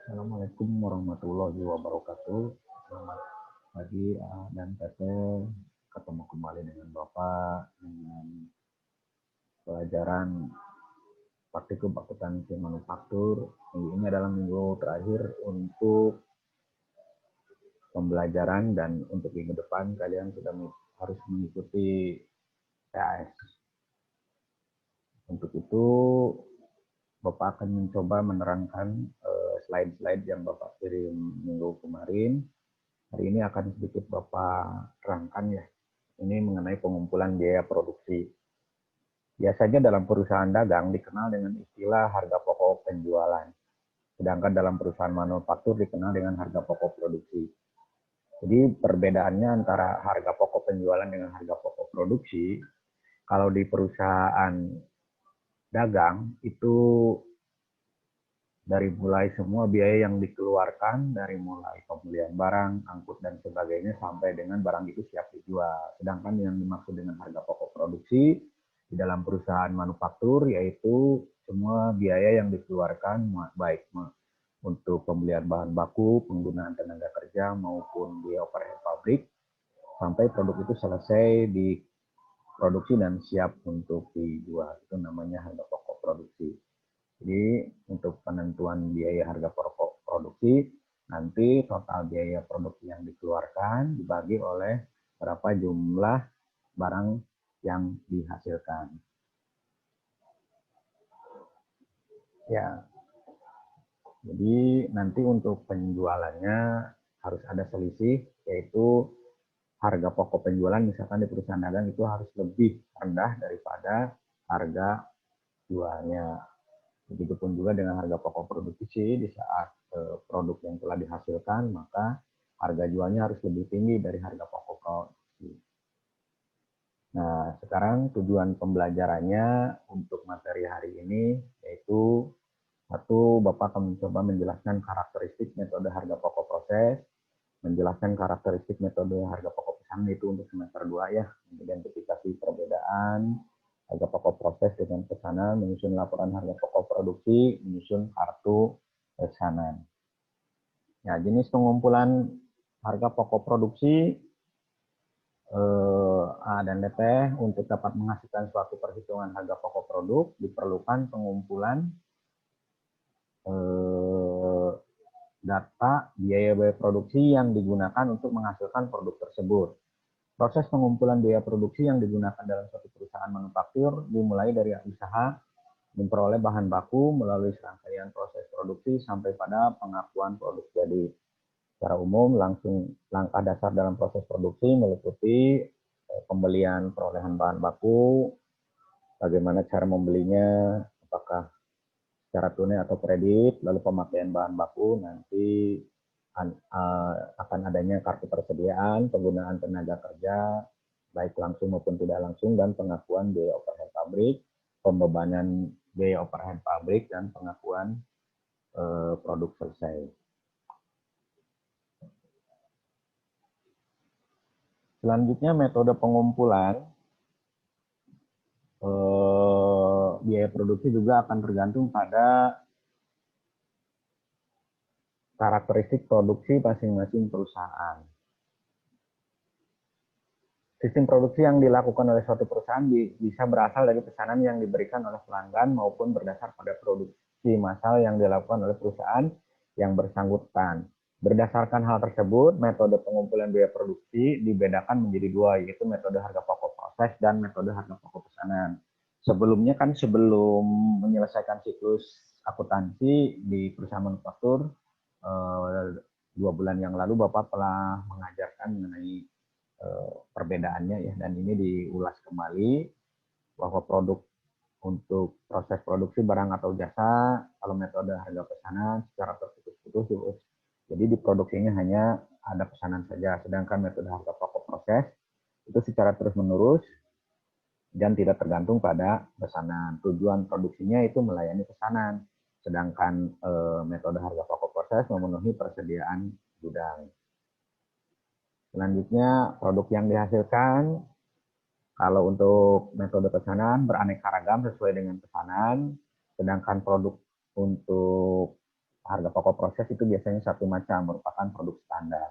Assalamualaikum warahmatullahi wabarakatuh. Selamat pagi dan teteh. Ketemu kembali dengan Bapak dengan pelajaran praktikum akuntansi manufaktur. Minggu ini adalah minggu terakhir untuk pembelajaran dan untuk minggu depan kalian sudah harus mengikuti PAS. Untuk itu Bapak akan mencoba menerangkan slide-slide yang Bapak kirim minggu kemarin. Hari ini akan sedikit Bapak terangkan ya. Ini mengenai pengumpulan biaya produksi. Biasanya dalam perusahaan dagang dikenal dengan istilah harga pokok penjualan. Sedangkan dalam perusahaan manufaktur dikenal dengan harga pokok produksi. Jadi perbedaannya antara harga pokok penjualan dengan harga pokok produksi, kalau di perusahaan dagang itu dari mulai semua biaya yang dikeluarkan, dari mulai pembelian barang, angkut, dan sebagainya, sampai dengan barang itu siap dijual. Sedangkan yang dimaksud dengan harga pokok produksi, di dalam perusahaan manufaktur, yaitu semua biaya yang dikeluarkan, baik untuk pembelian bahan baku, penggunaan tenaga kerja, maupun biaya overhead pabrik, sampai produk itu selesai diproduksi dan siap untuk dijual. Itu namanya harga pokok produksi. Jadi untuk penentuan biaya harga pokok produksi, nanti total biaya produksi yang dikeluarkan dibagi oleh berapa jumlah barang yang dihasilkan. Ya, jadi nanti untuk penjualannya harus ada selisih, yaitu harga pokok penjualan misalkan di perusahaan dagang itu harus lebih rendah daripada harga jualnya. Begitupun juga dengan harga pokok produksi, di saat produk yang telah dihasilkan, maka harga jualnya harus lebih tinggi dari harga pokok produksi. Nah, sekarang tujuan pembelajarannya untuk materi hari ini yaitu satu, Bapak akan mencoba menjelaskan karakteristik metode harga pokok proses, menjelaskan karakteristik metode harga pokok pesanan itu untuk semester 2 ya, identifikasi perbedaan harga pokok proses dengan pesanan, menyusun laporan harga pokok produksi, menyusun kartu pesanan. Ya, jenis pengumpulan harga pokok produksi A dan DP untuk dapat menghasilkan suatu perhitungan harga pokok produk diperlukan pengumpulan data biaya produksi yang digunakan untuk menghasilkan produk tersebut. Proses pengumpulan biaya produksi yang digunakan dalam suatu perusahaan manufaktur dimulai dari usaha memperoleh bahan baku melalui serangkaian proses produksi sampai pada pengakuan produk jadi. Secara umum, langkah dasar dalam proses produksi meliputi pembelian perolehan bahan baku, bagaimana cara membelinya, apakah secara tunai atau kredit, lalu pemakaian bahan baku, nanti akan adanya kartu persediaan, penggunaan tenaga kerja, baik langsung maupun tidak langsung, dan pengakuan biaya overhead pabrik, pembebanan biaya overhead pabrik, dan pengakuan produk selesai. Selanjutnya metode pengumpulan biaya produksi juga akan tergantung pada karakteristik produksi masing-masing perusahaan. Sistem produksi yang dilakukan oleh suatu perusahaan bisa berasal dari pesanan yang diberikan oleh pelanggan maupun berdasar pada produksi massal yang dilakukan oleh perusahaan yang bersangkutan. Berdasarkan hal tersebut, metode pengumpulan biaya produksi dibedakan menjadi dua, yaitu metode harga pokok proses dan metode harga pokok pesanan. Sebelumnya kan sebelum menyelesaikan siklus akuntansi di perusahaan manufaktur, 2 bulan yang lalu Bapak telah mengajarkan mengenai perbedaannya ya, dan ini diulas kembali bahwa produk untuk proses produksi barang atau jasa, kalau metode harga pesanan secara terputus-putus, jadi di produksinya hanya ada pesanan saja, sedangkan metode harga pokok proses itu secara terus-menerus dan tidak tergantung pada pesanan. Tujuan produksinya itu melayani pesanan, sedangkan metode harga pokok proses memenuhi persediaan gudang. Selanjutnya, produk yang dihasilkan, kalau untuk metode pesanan beraneka ragam sesuai dengan pesanan, sedangkan produk untuk harga pokok proses itu biasanya satu macam, merupakan produk standar.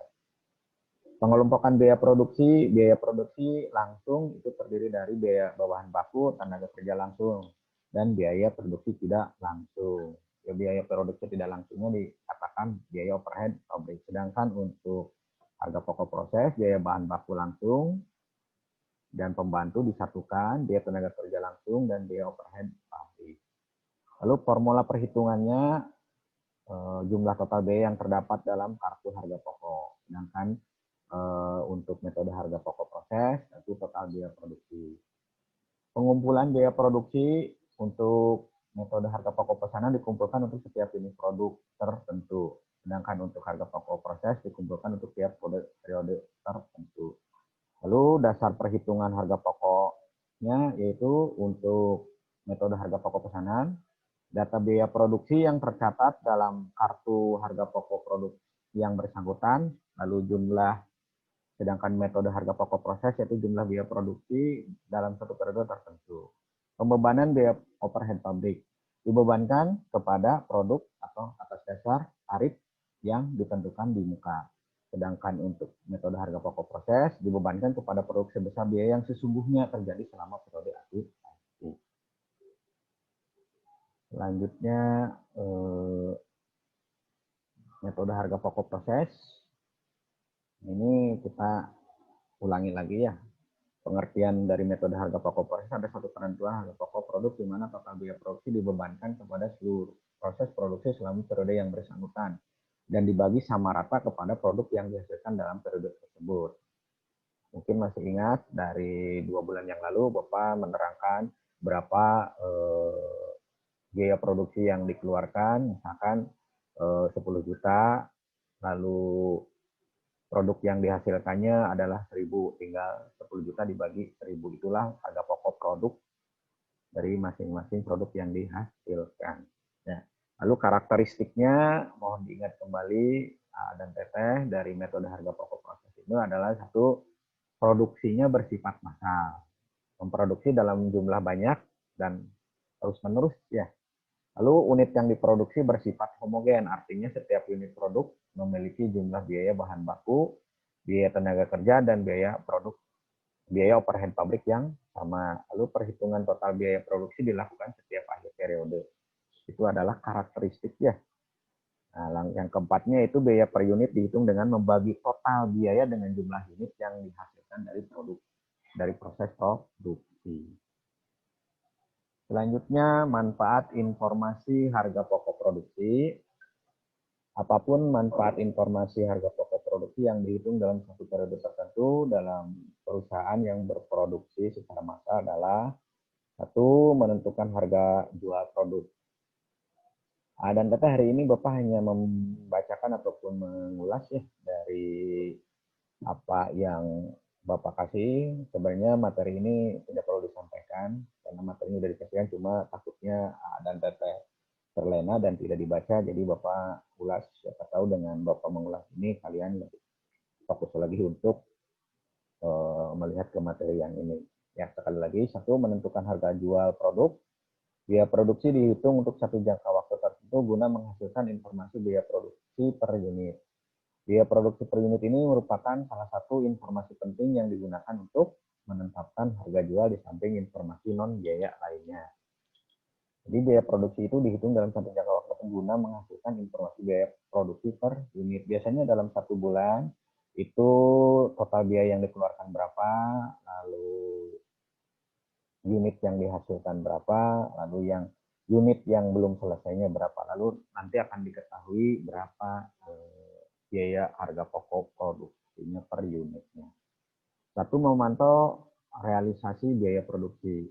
Pengelompokan biaya produksi langsung itu terdiri dari biaya bahan baku, tenaga kerja langsung, dan biaya produksi tidak langsung. Ya, biaya produksi tidak langsungnya dikatakan biaya overhead pabrik. Sedangkan untuk harga pokok proses, biaya bahan baku langsung dan pembantu disatukan, biaya tenaga kerja langsung dan biaya overhead pabrik. Lalu formula perhitungannya jumlah total biaya yang terdapat dalam kartu harga pokok. Sedangkan untuk metode harga pokok proses itu total biaya produksi. Pengumpulan biaya produksi untuk metode harga pokok pesanan dikumpulkan untuk setiap unit produk tertentu. Sedangkan untuk harga pokok proses dikumpulkan untuk tiap periode tertentu. Lalu dasar perhitungan harga pokoknya yaitu untuk metode harga pokok pesanan, data biaya produksi yang tercatat dalam kartu harga pokok produk yang bersangkutan, lalu jumlah. Sedangkan metode harga pokok proses yaitu jumlah biaya produksi dalam satu periode tertentu. Pembebanan biaya overhead pabrik dibebankan kepada produk atau atas dasar tarif yang ditentukan di muka. Sedangkan untuk metode harga pokok proses dibebankan kepada produk sebesar biaya yang sesungguhnya terjadi selama periode aplikasi. Selanjutnya metode harga pokok proses. Ini kita ulangi lagi ya. Pengertian dari metode harga pokok proses ada satu penentuan harga pokok produk di mana total biaya produksi dibebankan kepada seluruh proses produksi selama periode yang bersangkutan dan dibagi sama rata kepada produk yang dihasilkan dalam periode tersebut. Mungkin masih ingat dari 2 bulan yang lalu Bapak menerangkan berapa biaya produksi yang dikeluarkan, misalkan 10 juta, lalu produk yang dihasilkannya adalah 1000, tinggal 10 juta dibagi 1000, itulah harga pokok produk dari masing-masing produk yang dihasilkan. Ya. Lalu karakteristiknya mohon diingat kembali dan teteh dari metode harga pokok proses itu adalah satu, produksinya bersifat massal, memproduksi dalam jumlah banyak dan terus-menerus ya. Lalu unit yang diproduksi bersifat homogen, artinya setiap unit produk memiliki jumlah biaya bahan baku, biaya tenaga kerja, dan biaya overhead pabrik yang sama. Lalu perhitungan total biaya produksi dilakukan setiap akhir periode. Itu adalah karakteristik ya. Nah, yang keempatnya itu biaya per unit dihitung dengan membagi total biaya dengan jumlah unit yang dihasilkan dari proses produksi. Selanjutnya, manfaat informasi harga pokok produksi. Apapun manfaat informasi harga pokok produksi yang dihitung dalam satu periode tertentu dalam perusahaan yang berproduksi secara massal adalah satu, menentukan harga jual produk. Dan kata hari ini Bapak hanya membacakan ataupun mengulas ya dari apa yang Bapak kasih. Sebenarnya materi ini tidak perlu disampaikan karena materinya sudah disampaikan, cuma takutnya dan teteh terlena dan tidak dibaca, jadi Bapak ulas. Siapa tahu dengan Bapak mengulas ini kalian lebih fokus lagi untuk melihat ke materi yang ini. Ya, sekali lagi, satu, menentukan harga jual produk. Biaya produksi dihitung untuk satu jangka waktu tertentu guna menghasilkan informasi biaya produksi per unit. Biaya produksi per unit ini merupakan salah satu informasi penting yang digunakan untuk menetapkan harga jual di samping informasi non-biaya lainnya. Jadi biaya produksi itu dihitung dalam satu jangka waktu guna menghasilkan informasi biaya produksi per unit. Biasanya dalam satu bulan itu total biaya yang dikeluarkan berapa, lalu unit yang dihasilkan berapa, lalu yang unit yang belum selesainya berapa, lalu nanti akan diketahui berapa biaya harga pokok produksinya per unitnya. Satu, memantau realisasi biaya produksi.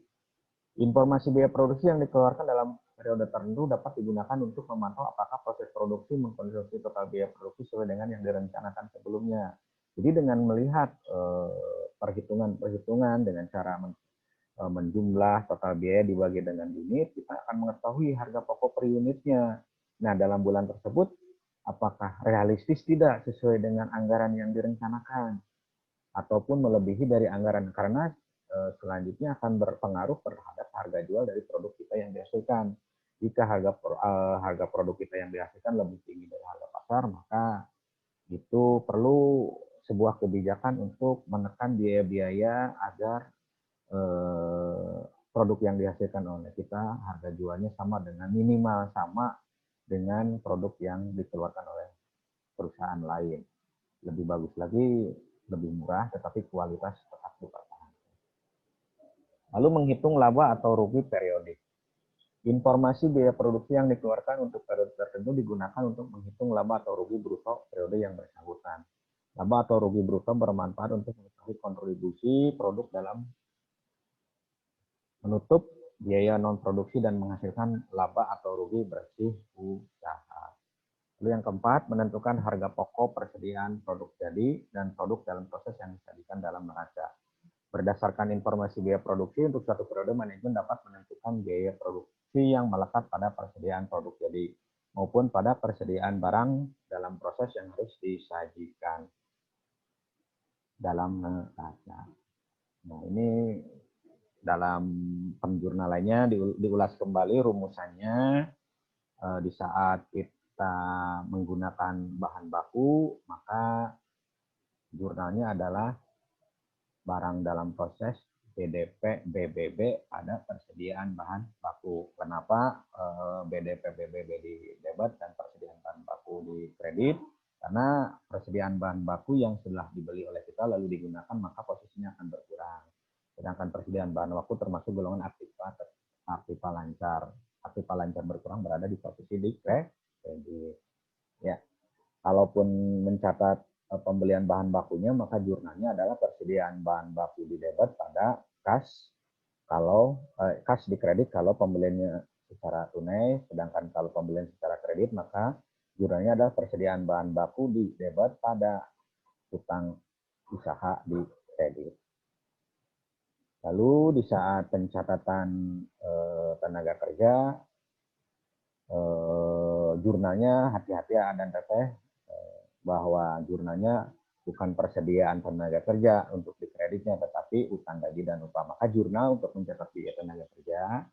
Informasi biaya produksi yang dikeluarkan dalam periode tertentu dapat digunakan untuk memantau apakah proses produksi mengkonsumsi total biaya produksi sesuai dengan yang direncanakan sebelumnya. Jadi dengan melihat perhitungan-perhitungan dengan cara menjumlah total biaya dibagi dengan unit, kita akan mengetahui harga pokok per unitnya. Nah, dalam bulan tersebut, apakah realistis tidak sesuai dengan anggaran yang direncanakan, ataupun melebihi dari anggaran, karena selanjutnya akan berpengaruh terhadap harga jual dari produk kita yang dihasilkan. Jika harga produk kita yang dihasilkan lebih tinggi dari harga pasar, maka itu perlu sebuah kebijakan untuk menekan biaya-biaya agar produk yang dihasilkan oleh kita harga jualnya sama dengan minimal sama dengan produk yang dikeluarkan oleh perusahaan lain. Lebih bagus lagi, lebih murah, tetapi kualitas tetap dipertahankan. Lalu menghitung laba atau rugi periodik. Informasi biaya produksi yang dikeluarkan untuk periode tertentu digunakan untuk menghitung laba atau rugi bruto periode yang bersangkutan. Laba atau rugi bruto bermanfaat untuk mengetahui kontribusi produk dalam menutup biaya non-produksi dan menghasilkan laba atau rugi bersih usaha. Lalu yang keempat, menentukan harga pokok persediaan produk jadi dan produk dalam proses yang disajikan dalam neraca. Berdasarkan informasi biaya produksi untuk suatu periode, manajemen dapat menentukan biaya produksi yang melekat pada persediaan produk jadi maupun pada persediaan barang dalam proses yang harus disajikan dalam neraca. Nah, ini dalam penjurnal lainnya diulas kembali rumusannya. Di saat kita menggunakan bahan baku, maka jurnalnya adalah barang dalam proses BDP BBB pada persediaan bahan baku. Kenapa BDP BBB di debit dan persediaan bahan baku di kredit? Karena persediaan bahan baku yang sudah dibeli oleh kita lalu digunakan, maka posisinya akan berkurang. Sedangkan persediaan bahan baku termasuk golongan aktiva lancar. Aktiva lancar berkurang berada di posisi di kredit. Ya, kalaupun mencatat pembelian bahan bakunya, maka jurnalnya adalah persediaan bahan baku di debit pada kas, kalau kas di kredit kalau pembeliannya secara tunai, sedangkan kalau pembelian secara kredit maka jurnalnya adalah persediaan bahan baku di debit pada utang usaha di kredit. Lalu di saat pencatatan tenaga kerja, jurnalnya hati-hati dan teteh bahwa jurnalnya bukan persediaan tenaga kerja untuk dikreditnya, tetapi utang gaji dan upah. Maka jurnal untuk mencatat biaya tenaga kerja,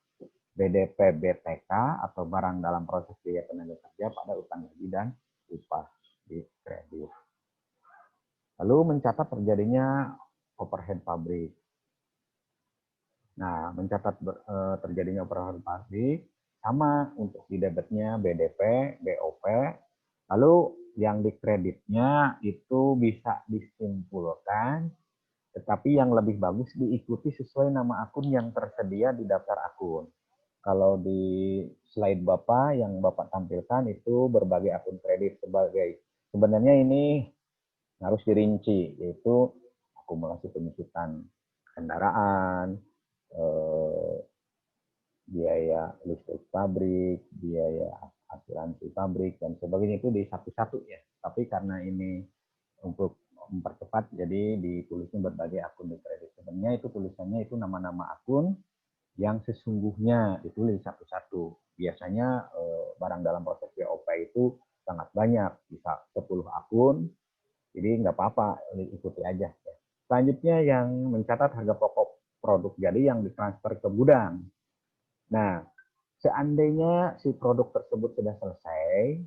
BDP BTK atau barang dalam proses biaya tenaga kerja pada utang gaji dan upah di kredit. Lalu mencatat terjadinya overhead pabrik. Nah, mencatat terjadinya overhead pabrik sama untuk di debitnya BDP, BOP. Lalu yang di kreditnya itu bisa disimpulkan, tetapi yang lebih bagus diikuti sesuai nama akun yang tersedia di daftar akun. Kalau di slide Bapak yang Bapak tampilkan itu berbagai akun kredit sebenarnya ini harus dirinci, yaitu akumulasi penyusutan kendaraan, biaya listrik pabrik, biaya asuransi pabrik, dan sebagainya itu di satu-satu ya. Tapi karena ini untuk mempercepat, jadi ditulisnya berbagai akun di kredit. Sebenarnya itu tulisannya itu nama-nama akun yang sesungguhnya ditulis satu-satu. Biasanya barang dalam proses BOP itu sangat banyak, bisa 10 akun, jadi nggak apa-apa, ikuti aja. Selanjutnya yang mencatat harga pokok produk jadi yang ditransfer ke gudang. Nah, seandainya si produk tersebut sudah selesai,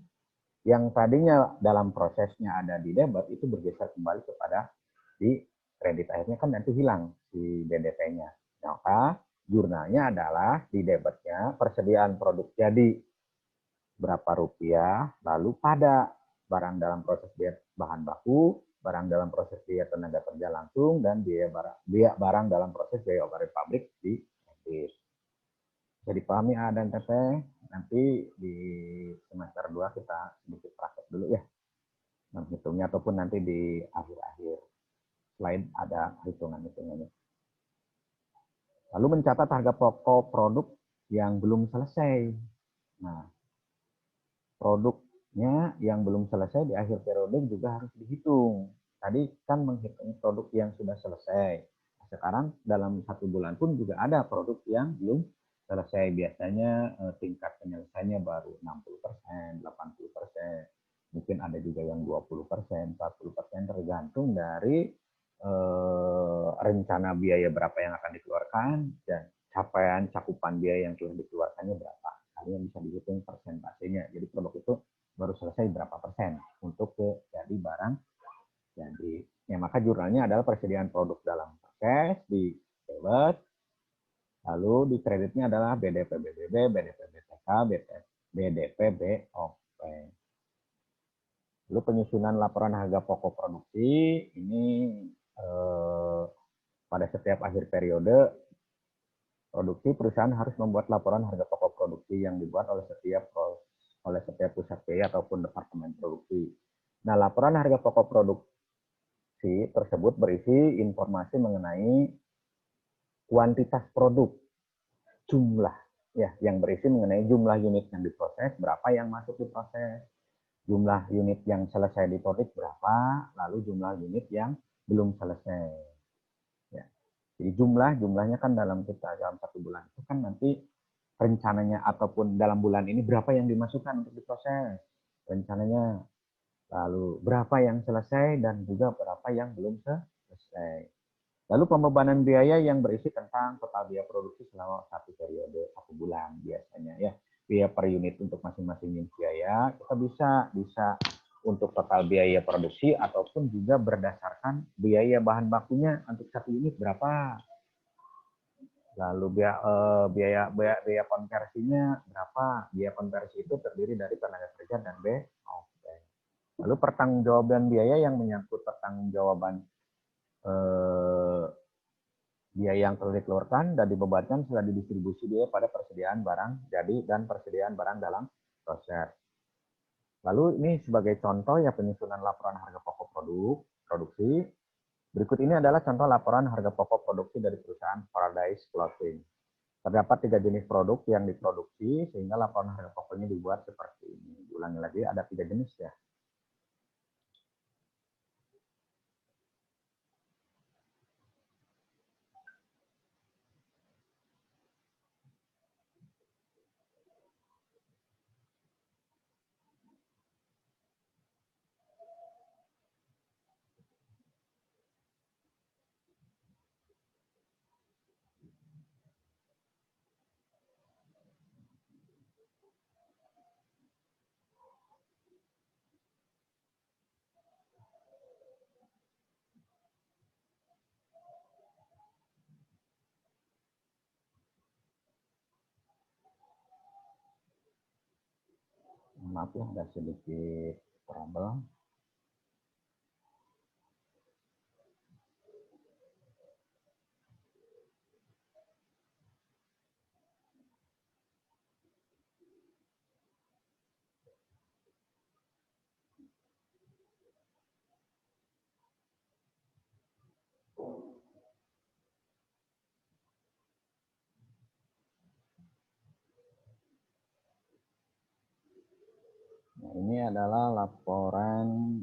yang tadinya dalam prosesnya ada di debit itu bergeser kembali kepada di kredit. Akhirnya kan nanti hilang si BDP-nya. Maka jurnalnya adalah di debitnya persediaan produk jadi berapa rupiah, lalu pada barang dalam proses biaya bahan baku, barang dalam proses biaya tenaga kerja langsung, dan biaya barang dalam proses biaya overhead pabrik di kredit. Bisa dipahami A dan TP, nanti di semester 2 kita sedikit praktek dulu ya, menghitungnya, ataupun nanti di akhir-akhir slide ada hitungan-hitungannya. Lalu mencatat harga pokok produk yang belum selesai. Nah, produknya yang belum selesai di akhir periode juga harus dihitung. Tadi kan menghitung produk yang sudah selesai. Sekarang dalam 1 bulan pun juga ada produk yang belum selesai. Biasanya tingkat penyelesaiannya baru 60%, 80%. Mungkin ada juga yang 20%, 40%, tergantung dari rencana biaya berapa yang akan dikeluarkan dan capaian cakupan biaya yang telah dikeluarkannya berapa. artinya bisa dihitung persentasenya. Jadi produk itu baru selesai berapa persen untuk jadi barang jadi. Ya, maka jurnalnya adalah persediaan produk dalam proses di debit, lalu di kreditnya adalah BDP BBB, BDP BTK, BDP BOP. Lalu penyusunan laporan harga pokok produksi ini pada setiap akhir periode produksi, perusahaan harus membuat laporan harga pokok produksi yang dibuat oleh setiap pusat biaya ataupun departemen produksi. Nah, laporan harga pokok produksi tersebut berisi informasi mengenai kuantitas produk, jumlah ya, yang berisi mengenai jumlah unit yang diproses, berapa yang masuk diproses, jumlah unit yang selesai diproduksi berapa, lalu jumlah unit yang belum selesai. Ya. Jadi jumlahnya kan dalam satu bulan itu kan nanti rencananya ataupun dalam bulan ini berapa yang dimasukkan untuk diproses rencananya, lalu berapa yang selesai dan juga berapa yang belum selesai. Lalu pembebanan biaya yang berisi tentang total biaya produksi selama satu periode, satu bulan biasanya ya. Biaya per unit untuk masing-masing unit biaya, kita bisa untuk total biaya produksi ataupun juga berdasarkan biaya bahan bakunya untuk satu unit berapa. Lalu biaya konversinya berapa? Biaya konversi itu terdiri dari tenaga kerja dan BOP. Lalu pertanggungjawaban biaya yang menyangkut pertanggungjawaban biaya yang telah dikeluarkan dan dibebankan setelah didistribusi biaya pada persediaan barang jadi dan persediaan barang dalam proses. Lalu ini sebagai contoh ya penyusunan laporan harga pokok produksi. Berikut ini adalah contoh laporan harga pokok produksi dari perusahaan Paradise Clothing. Terdapat 3 jenis produk yang diproduksi sehingga laporan harga pokoknya dibuat seperti ini. Ulangi lagi, ada 3 jenis ya. Maaf ya, ada sedikit trouble. Nah, ini adalah laporan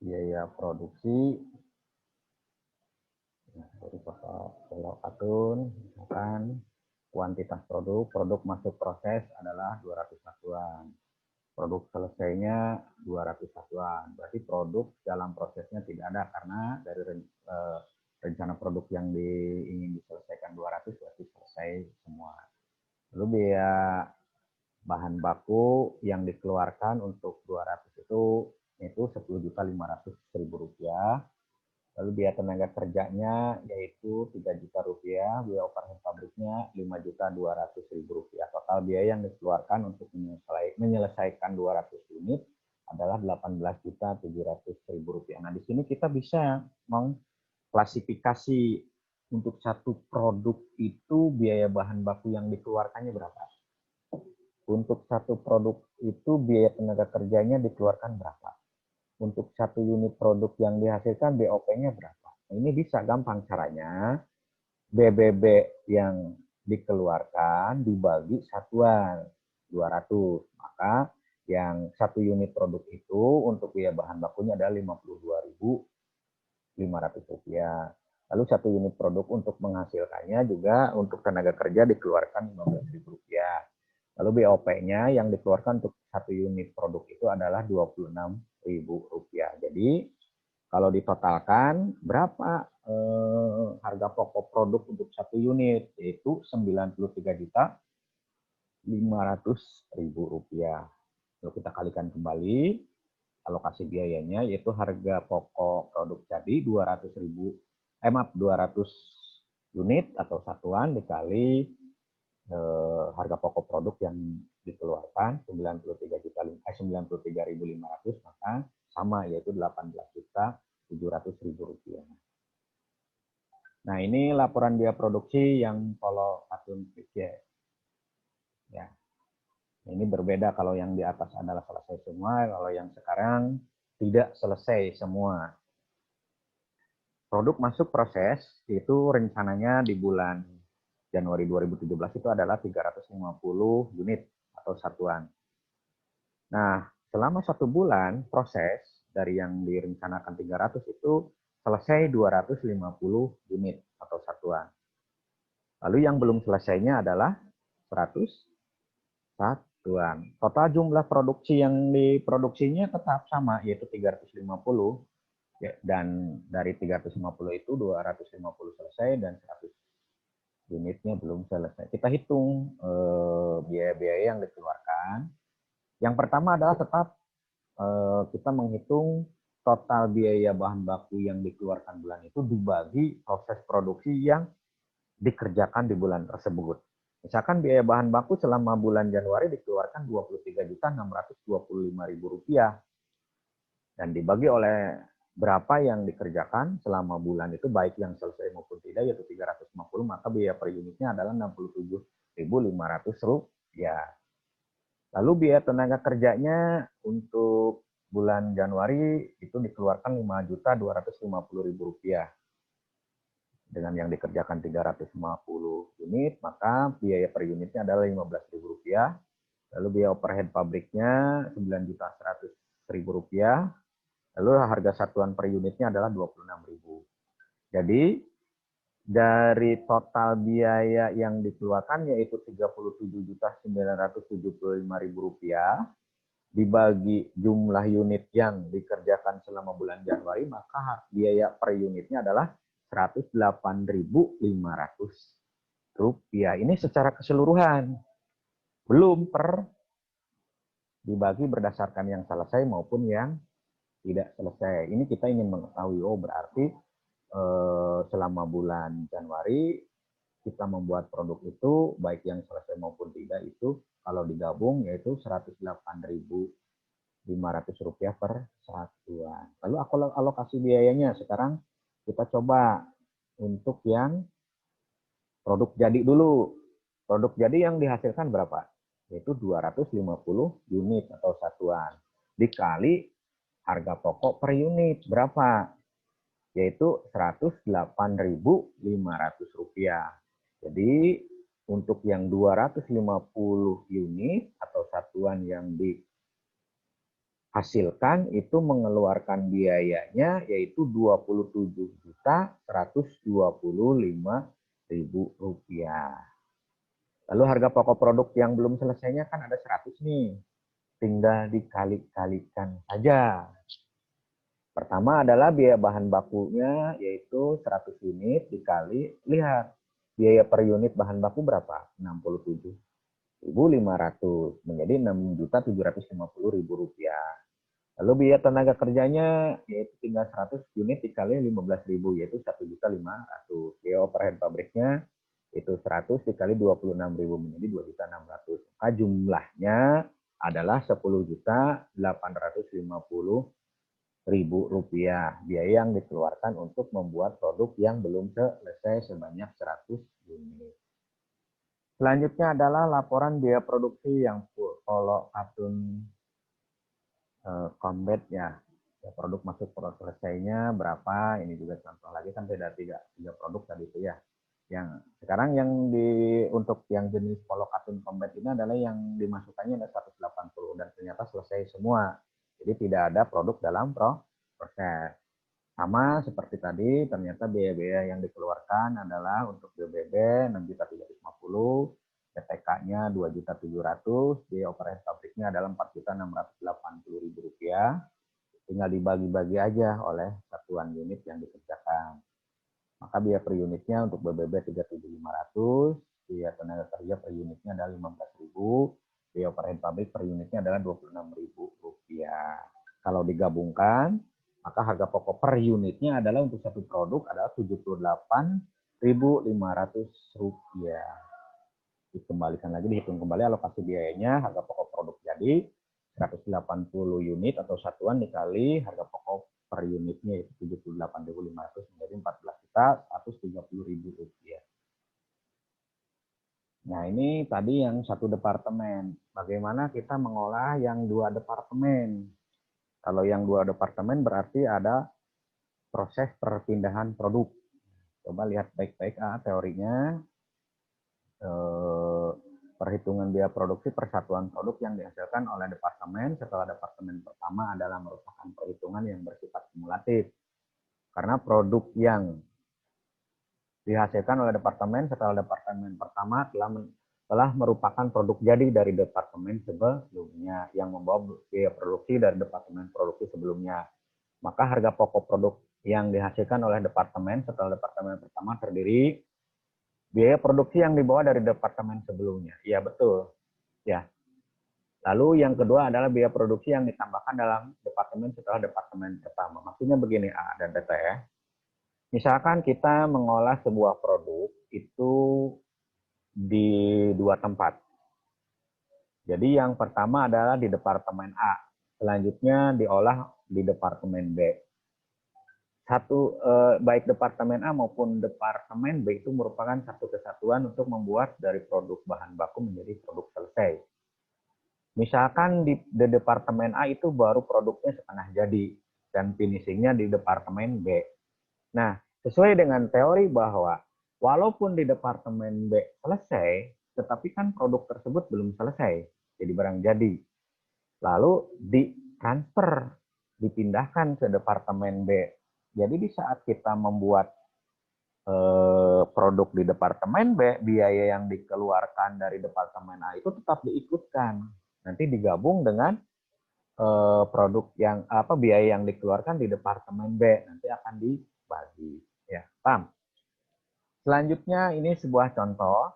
biaya produksi. Nah, dari kalau akun, misalkan kuantitas produk masuk proses adalah 200 satuan. Produk selesainya 200 satuan. Berarti produk dalam prosesnya tidak ada karena dari rencana produk yang ingin diselesaikan 200 berarti selesai semua. Lalu biaya bahan baku yang dikeluarkan untuk 200 itu 10.500.000 rupiah. Lalu biaya tenaga kerjanya yaitu 3 juta rupiah, biaya overhead pabriknya 5.200.000 rupiah. Total biaya yang dikeluarkan untuk menyelesaikan 200 unit adalah 18.700.000 rupiah. Nah, di sini kita bisa mengklasifikasi untuk satu produk itu biaya bahan baku yang dikeluarkannya berapa. Untuk satu produk itu biaya tenaga kerjanya dikeluarkan berapa. Untuk satu unit produk yang dihasilkan BOP-nya berapa. Nah, ini bisa gampang caranya. BBB yang dikeluarkan dibagi satuan 200. Maka yang satu unit produk itu untuk biaya bahan bakunya adalah 52.500 rupiah. Lalu satu unit produk untuk menghasilkannya juga untuk tenaga kerja dikeluarkan 15.000 rupiah. Lalu BOP-nya yang dikeluarkan untuk satu unit produk itu adalah 26.000 rupiah. Jadi kalau ditotalkan berapa harga pokok produk untuk satu unit, yaitu 93 juta Rp500.000. Kalau kita kalikan kembali, alokasi biayanya yaitu harga pokok produk jadi 200 unit atau satuan dikali harga pokok produk yang dikeluarkan 93.500, maka sama yaitu Rp18.700.000. Nah, ini laporan biaya produksi yang follow Atun Project. Ya. Ini berbeda kalau yang di atas adalah selesai semua, kalau yang sekarang tidak selesai semua. Produk masuk proses itu rencananya di bulan Januari 2017 itu adalah 350 unit atau satuan. Nah, selama 1 bulan proses dari yang direncanakan 300 itu selesai 250 unit atau satuan. Lalu yang belum selesainya adalah 100 satuan. Total jumlah produksi yang diproduksinya tetap sama, yaitu 350. Ya, dan dari 350 itu 250 selesai dan 100 unitnya belum selesai. Kita hitung biaya-biaya yang dikeluarkan. Yang pertama adalah tetap kita menghitung total biaya bahan baku yang dikeluarkan bulan itu dibagi proses produksi yang dikerjakan di bulan tersebut. Misalkan biaya bahan baku selama bulan Januari dikeluarkan Rp23.625.000 dan dibagi oleh berapa yang dikerjakan selama bulan itu baik yang selesai maupun tidak yaitu 350, maka biaya per unitnya adalah Rp67.500. Lalu biaya tenaga kerjanya untuk bulan Januari itu dikeluarkan Rp5.250.000. Dengan yang dikerjakan 350 unit, maka biaya per unitnya adalah Rp15.000. Lalu biaya overhead pabriknya Rp9.100.000. Lalu harga satuan per unitnya adalah Rp26.000. Jadi dari total biaya yang dikeluarkan yaitu Rp37.975.000 dibagi jumlah unit yang dikerjakan selama bulan Januari, maka biaya per unitnya adalah Rp108.500. Ini secara keseluruhan, belum per dibagi berdasarkan yang selesai maupun yang tidak selesai. Ini kita ingin mengetahui, berarti selama bulan Januari kita membuat produk itu baik yang selesai maupun tidak itu kalau digabung yaitu Rp108.500 per satuan. Lalu alokasi biayanya sekarang kita coba untuk yang produk jadi dulu. Produk jadi yang dihasilkan berapa? Yaitu 250 unit atau satuan. Dikali harga pokok per unit berapa? Yaitu Rp108.500. Jadi untuk yang 250 unit atau satuan yang dihasilkan itu mengeluarkan biayanya yaitu Rp27.125.000. Lalu harga pokok produk yang belum selesainya kan ada 100 nih. Tinggal dikali-kalikan saja. Pertama adalah biaya bahan bakunya yaitu 100 unit dikali, lihat biaya per unit bahan baku berapa? Rp67.500 menjadi Rp6.750.000. Lalu biaya tenaga kerjanya yaitu tinggal 100 unit dikali 15.000 yaitu Rp1.500.000. Biaya overhead pabriknya itu 100 dikali 26.000 menjadi Rp2.600.000. Maka jumlahnya adalah Rp10.850.000 biaya yang dikeluarkan untuk membuat produk yang belum selesai sebanyak 100 unit. Selanjutnya adalah laporan biaya produksi yang follow Atun combat ya. Produk masuk proses selesainya berapa, ini juga contoh lagi kan beda tiga produk tadi itu ya. Yang sekarang yang untuk yang jenis follow Atun combat ini adalah yang dimasukkannya ada 180 dan ternyata selesai semua. Jadi tidak ada produk dalam proses. Sama seperti tadi, ternyata biaya-biaya yang dikeluarkan adalah untuk BBB 6.350, PTK-nya 2.700.000, biaya operasi pabriknya adalah Rp4.680.000. Tinggal dibagi-bagi aja oleh satuan unit yang dikerjakan. Maka biaya per unitnya untuk BBB 3.700, biaya tenaga kerja per unitnya adalah 15.000, biaya overhead pabrik per unitnya adalah Rp26.000. Kalau digabungkan, maka harga pokok per unitnya adalah untuk satu produk adalah Rp78.500. Dikembalikan lagi, dihitung kembali alokasi biayanya, harga pokok produk jadi 180 unit atau satuan dikali harga pokok per unitnya yaitu Rp78.500 menjadi Rp14.130.000. Nah, ini tadi yang satu departemen. Bagaimana kita mengolah yang dua departemen? Kalau yang dua departemen berarti ada proses perpindahan produk. Coba lihat baik-baik teorinya. Perhitungan biaya produksi persatuan produk yang dihasilkan oleh departemen setelah departemen pertama adalah merupakan perhitungan yang bersifat kumulatif. Karena produk yang dihasilkan oleh departemen setelah departemen pertama telah merupakan produk jadi dari departemen sebelumnya yang membawa biaya produksi dari departemen produksi sebelumnya. Maka harga pokok produk yang dihasilkan oleh departemen setelah departemen pertama terdiri biaya produksi yang dibawa dari departemen sebelumnya. Iya, betul. Ya. Lalu yang kedua adalah biaya produksi yang ditambahkan dalam departemen setelah departemen pertama. Maksudnya begini A dan T ya. Misalkan kita mengolah sebuah produk itu di dua tempat. Jadi yang pertama adalah di departemen A. Selanjutnya diolah di departemen B. Baik departemen A maupun departemen B itu merupakan satu kesatuan untuk membuat dari produk bahan baku menjadi produk selesai. Misalkan di departemen A itu baru produknya setengah jadi dan finishingnya di departemen B. Nah, sesuai dengan teori bahwa walaupun di departemen B selesai, tetapi kan produk tersebut belum selesai, jadi barang jadi. Lalu ditransfer, dipindahkan ke departemen B. Jadi di saat kita membuat produk di departemen B, biaya yang dikeluarkan dari departemen A itu tetap diikutkan. Nanti digabung dengan produk yang biaya yang dikeluarkan di departemen B, nanti akan dibagi. Ya, paham? Selanjutnya ini sebuah contoh.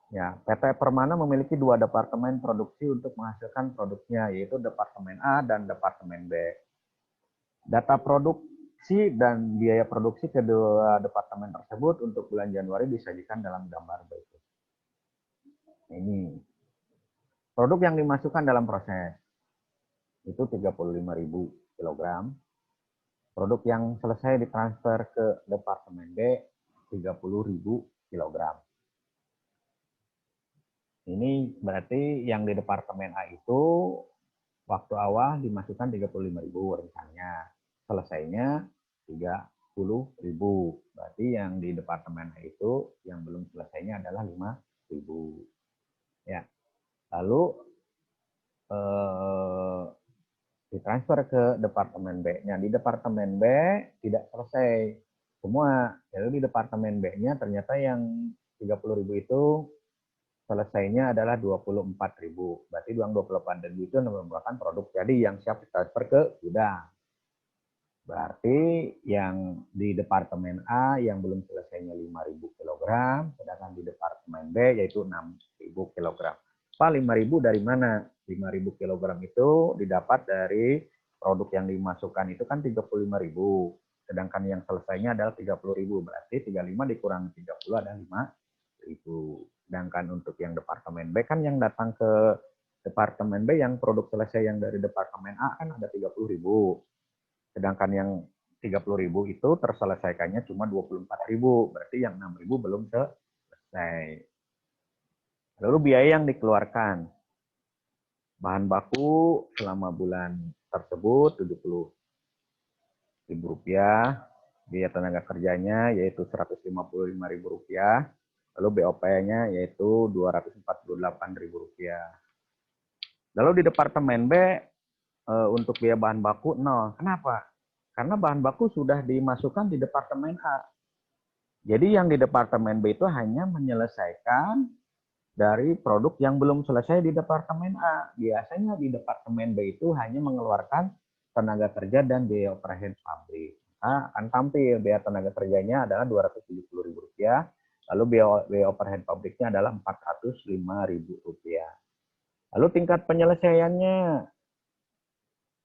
Ya, PT Permana memiliki dua departemen produksi untuk menghasilkan produknya, yaitu departemen A dan departemen B. Data produksi dan biaya produksi kedua departemen tersebut untuk bulan Januari disajikan dalam gambar berikut. Ini produk yang dimasukkan dalam proses itu 35.000 kg. Produk yang selesai ditransfer ke departemen B 30.000 kg. Ini berarti yang di departemen A itu waktu awal dimasukkan 35.000 rencananya. Selesainya 30.000. Berarti yang di departemen A itu yang belum selesainya adalah 5.000. Ya. Lalu ditransfer ke departemen B-nya. Di departemen B tidak selesai semua. Jadi di departemen B-nya ternyata yang 30.000 itu selesainya adalah 24.000. Berarti uang 28.000 itu merupakan produk jadi yang siap ditransfer ke gudang. Berarti yang di departemen A yang belum selesainya 5.000 kg, sedangkan di departemen B yaitu 6.000 kg. Pak, 5.000 dari mana? 5.000 kg itu didapat dari produk yang dimasukkan itu kan 35.000. Sedangkan yang selesainya adalah 30.000. Berarti 35 dikurangi 30 adalah 5.000. Sedangkan untuk yang departemen B kan yang datang ke departemen B yang produk selesai yang dari departemen A kan ada 30.000. Sedangkan yang 30.000 itu terselesaikannya cuma 24.000. Berarti yang 6.000 belum selesai. Lalu biaya yang dikeluarkan. Bahan baku selama bulan tersebut Rp70.000. Biaya tenaga kerjanya yaitu Rp155.000. Lalu BOP-nya yaitu Rp248.000. Lalu di departemen B untuk biaya bahan baku 0. Kenapa? Karena bahan baku sudah dimasukkan di departemen A. Jadi yang di departemen B itu hanya menyelesaikan dari produk yang belum selesai di departemen A. Biasanya di departemen B itu hanya mengeluarkan tenaga kerja dan biaya overhead pabrik. Akan tampil biaya tenaga kerjanya adalah Rp270.000, Lalu biaya overhead pabriknya adalah Rp405.000. Lalu tingkat penyelesaiannya,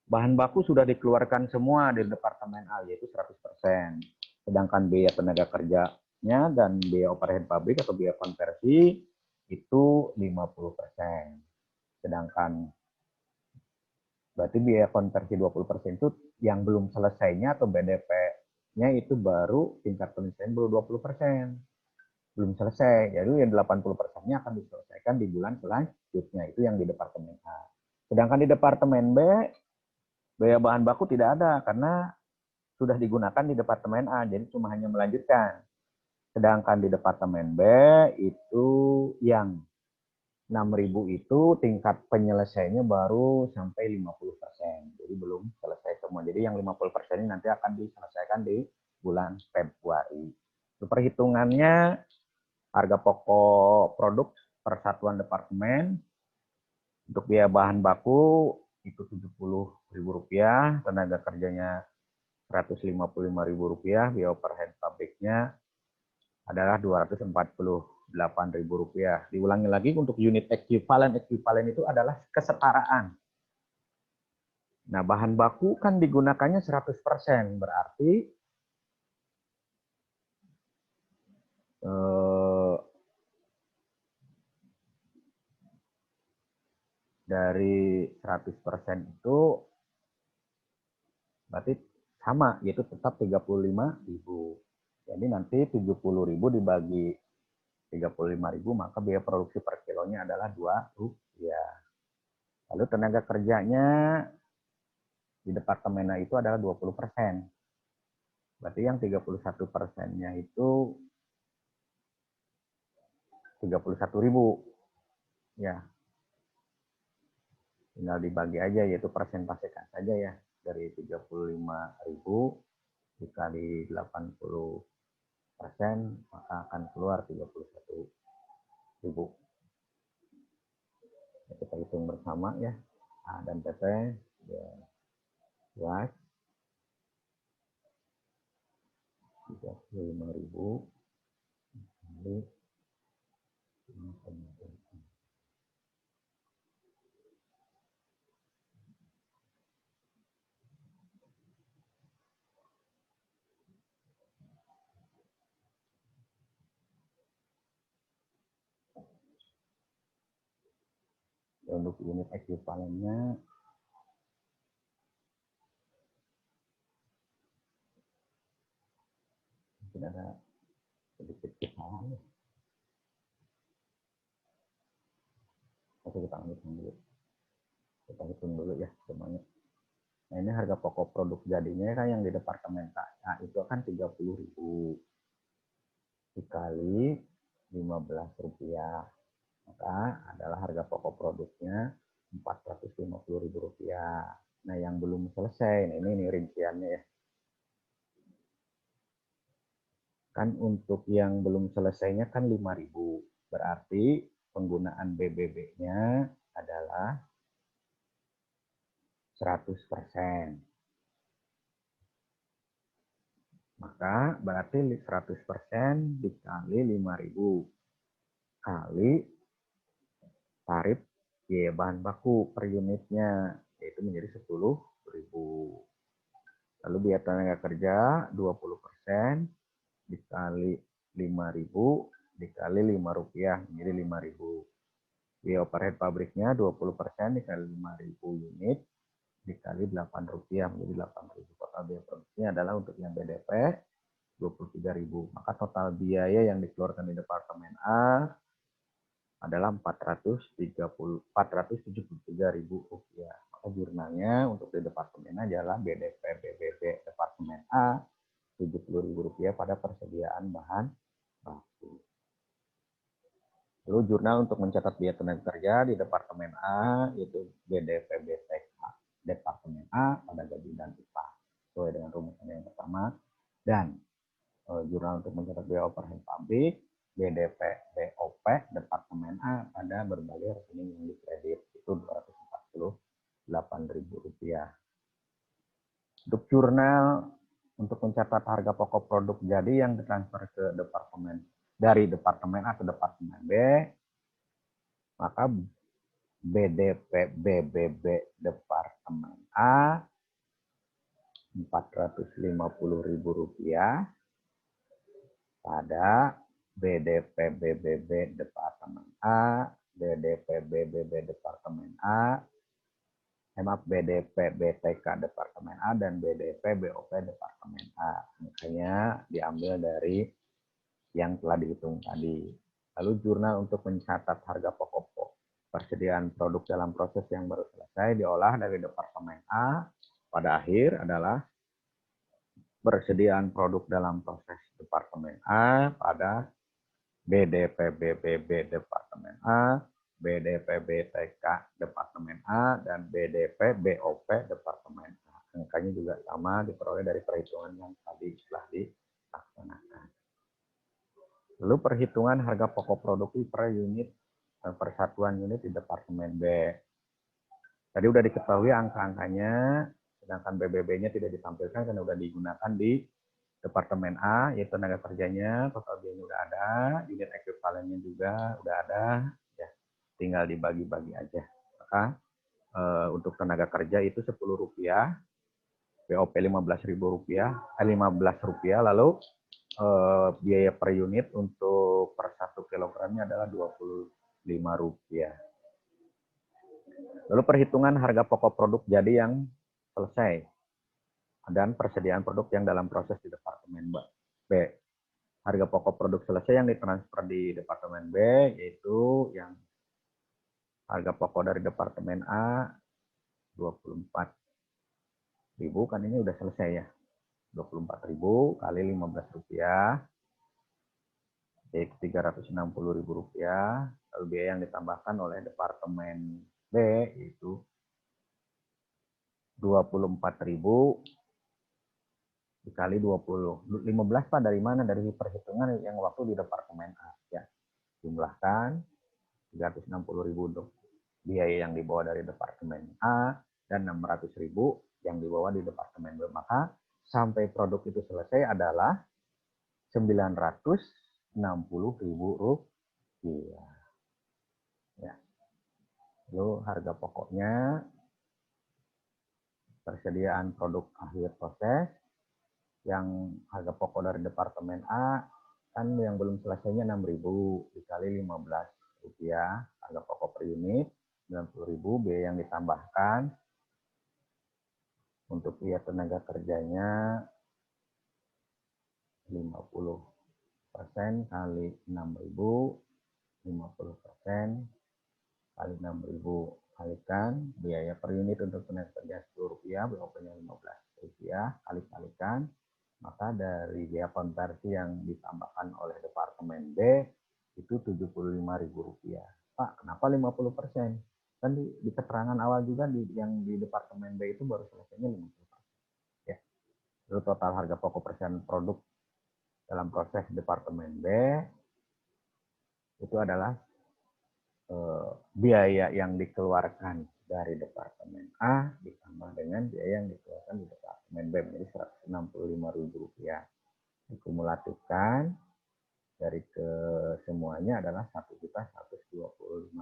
bahan baku sudah dikeluarkan semua di Departemen A, yaitu 100%. Sedangkan biaya tenaga kerjanya dan biaya overhead pabrik atau biaya konversi itu 50%. Sedangkan berarti biaya konversi 20% itu yang belum selesainya atau BDP-nya itu baru tingkat penyelesaian baru 20%. Belum selesai, jadi yang 80%-nya akan diselesaikan di bulan selanjutnya, itu yang di Departemen A. Sedangkan di Departemen B, biaya bahan baku tidak ada karena sudah digunakan di Departemen A, jadi cuma hanya melanjutkan. Sedangkan di Departemen B itu yang 6.000 itu tingkat penyelesaiannya baru sampai 50%. Jadi belum selesai semua. Jadi yang 50% ini nanti akan diselesaikan di bulan Februari. Itu perhitungannya harga pokok produk per satuan departemen. Untuk biaya bahan baku itu Rp70.000, tenaga kerjanya Rp155.000, biaya overhead pabriknya adalah Rp248.000. Diulangi lagi, untuk unit ekuivalen itu adalah kesetaraan. Nah, bahan baku kan digunakannya 100%, berarti dari 100% itu berarti sama, yaitu tetap 35.000. Jadi nanti 70.000 dibagi 35.000, maka biaya produksi per kilonya adalah Rp2. Lalu tenaga kerjanya di Departemen A itu adalah 20%. Berarti yang 31%-nya itu 31.000. Ya. Tinggal dibagi aja, yaitu persentasekan saja ya. Dari 35.000 dikali 80%, maka akan keluar 31.000. Kita hitung bersama ya. A dan PP ya, 35.000 kali 5,7. Untuk unit ekuivalennya mungkin ada sedikit kesalahan. Oke, kita hitung dulu. Kita hitung dulu ya semuanya. Nah, ini harga pokok produk jadinya kan yang di Departemen A itu kan 30.000 dikali Rp15, maka adalah harga pokok produknya Rp450.000. Nah, yang belum selesai, nah ini rinciannya ya. Kan untuk yang belum selesainya kan 5.000, berarti penggunaan BBB-nya adalah 100%. Maka berarti 100% dikali 5.000 kali tarif biaya bahan baku per unitnya, yaitu menjadi 10.000. Lalu biaya tenaga kerja 20% dikali 5.000 dikali Rp5 menjadi 5.000. Biaya overhead pabriknya 20% dikali 5.000 unit dikali Rp8 menjadi 8.000. Total biaya produksinya adalah untuk yang BDP 23.000. Maka total biaya yang dikeluarkan di Departemen A adalah Rp473.000. Maka jurnalnya untuk di Departemen A adalah BDP BBB Departemen A Rp70.000 pada persediaan bahan baku. Lalu jurnal untuk mencatat biaya tenaga kerja di Departemen A yaitu BDP BTK Departemen A pada gaji dan upah sesuai dengan rumusan yang pertama, dan jurnal untuk mencatat biaya overhead pabrik BDP BOP Departemen A pada berbagai rekening yang dikredit itu Rp248.000. Untuk jurnal untuk mencatat harga pokok produk jadi yang ditransfer ke Departemen dari Departemen A ke Departemen B, maka BDP BBB Departemen A Rp450.000 pada BDP BBB Departemen A, BDP BBB Departemen A, maaf BDP BTK Departemen A dan BDP BOP Departemen A. Makanya diambil dari yang telah dihitung tadi. Lalu jurnal untuk mencatat harga pokok persediaan produk dalam proses yang baru selesai diolah dari Departemen A. Pada akhir adalah persediaan produk dalam proses Departemen A pada BDP BBB Departemen A, BDP BTK Departemen A, dan BDP BOP Departemen A. Angkanya juga sama diperoleh dari perhitungan yang tadi telah dilaksanakan. Lalu perhitungan harga pokok produk per unit persatuan unit di Departemen B. Tadi udah diketahui angka-angkanya, sedangkan BBB-nya tidak ditampilkan karena udah digunakan di Departemen A, yaitu tenaga kerjanya, total biayanya udah ada, unit ekuivalennya juga udah ada, ya tinggal dibagi-bagi aja. Maka untuk tenaga kerja itu Rp10, BOP Rp15.000, lalu biaya per unit untuk per 1 kilogramnya adalah Rp25. Lalu perhitungan harga pokok produk jadi yang selesai dan persediaan produk yang dalam proses di Departemen B. Harga pokok produk selesai yang ditransfer di Departemen B yaitu yang harga pokok dari Departemen A 24.000, kan ini udah selesai ya. 24.000 kali Rp15 yaitu Rp360.000. Lalu biaya yang ditambahkan oleh Departemen B yaitu 24.000 dikali 20. 15 Pak dari mana? Dari perhitungan yang waktu di Departemen A. Ya. Jumlahkan 360.000 untuk biaya yang dibawa dari Departemen A dan 600.000 yang dibawa di Departemen B. Maka sampai produk itu selesai adalah Rp960.000. Ya. Lalu harga pokoknya, persediaan produk akhir proses, yang harga pokok dari Departemen A kan yang belum selesainya 6.000 dikali Rp15, harga pokok per unit 90.000, biaya yang ditambahkan untuk biaya tenaga kerjanya 50% kali 6.000, 50% kali 6.000, kalikan biaya per unit untuk tenaga kerja Rp10, BOP-nya Rp15, kali-kalikan, maka dari biaya konversi yang ditambahkan oleh Departemen B itu Rp75.000. Pak, kenapa 50%? Kan di keterangan awal juga yang di Departemen B itu baru selesainya 50%. Ya. Lalu total harga pokok persediaan produk dalam proses Departemen B itu adalah biaya yang dikeluarkan dari Departemen A ditambah dengan biaya yang dikeluarkan di Departemen B menjadi Rp165.000. Dikumulatifkan dari kesemuanya adalah Rp1.125.000.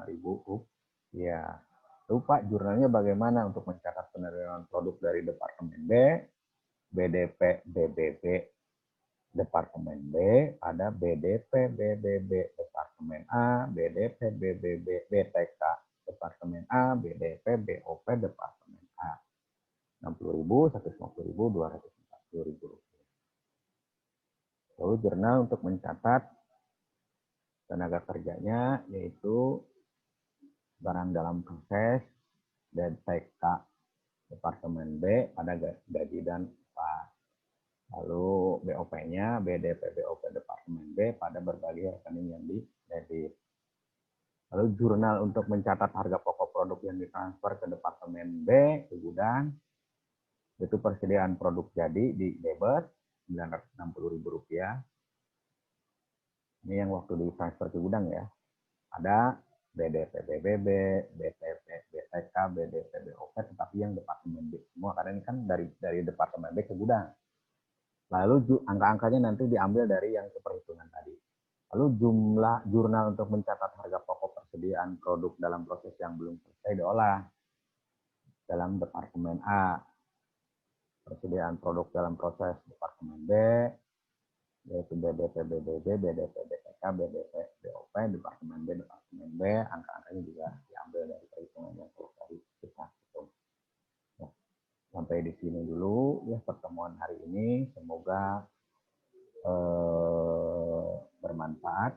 Lalu Pak, jurnalnya bagaimana untuk mencatat penerimaan produk dari Departemen B, BDP BBB Departemen B pada BDP BBB Departemen A, BDP BBB BTK Departemen A, BDP BOP Departemen A. Rp60.000, Rp150.000, Rp240.000. Lalu jurnal untuk mencatat tenaga kerjanya yaitu barang dalam proses DTK Departemen B pada gaji dan upah. Lalu BOP-nya BDP BOP Departemen B pada berbagai rekening yang didebit. Lalu jurnal untuk mencatat harga pokok produk yang ditransfer ke Departemen B ke gudang itu persediaan produk jadi di debit Rp960.000. Ini yang waktu ditransfer ke gudang ya. Ada BDP BBB, BTP BTK, BDP BOP, tetapi yang Departemen B semua karena ini kan dari Departemen B ke gudang. Lalu angka-angkanya nanti diambil dari yang perhitungan tadi. Lalu jumlah jurnal untuk mencatat harga pokok persediaan produk dalam proses yang belum selesai diolah dalam Departemen A. Persediaan produk dalam proses Departemen B, yaitu BDP, BDB, BDP, BPK, BDP, BOP, Departemen B, Departemen B. Angka-angkanya juga diambil dari perhitungan yang tadi kita hitung. Ya, sampai di sini dulu ya pertemuan hari ini. Semoga bermanfaat.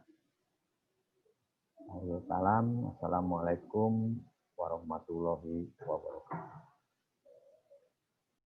Salam. Assalamualaikum warahmatullahi wabarakatuh.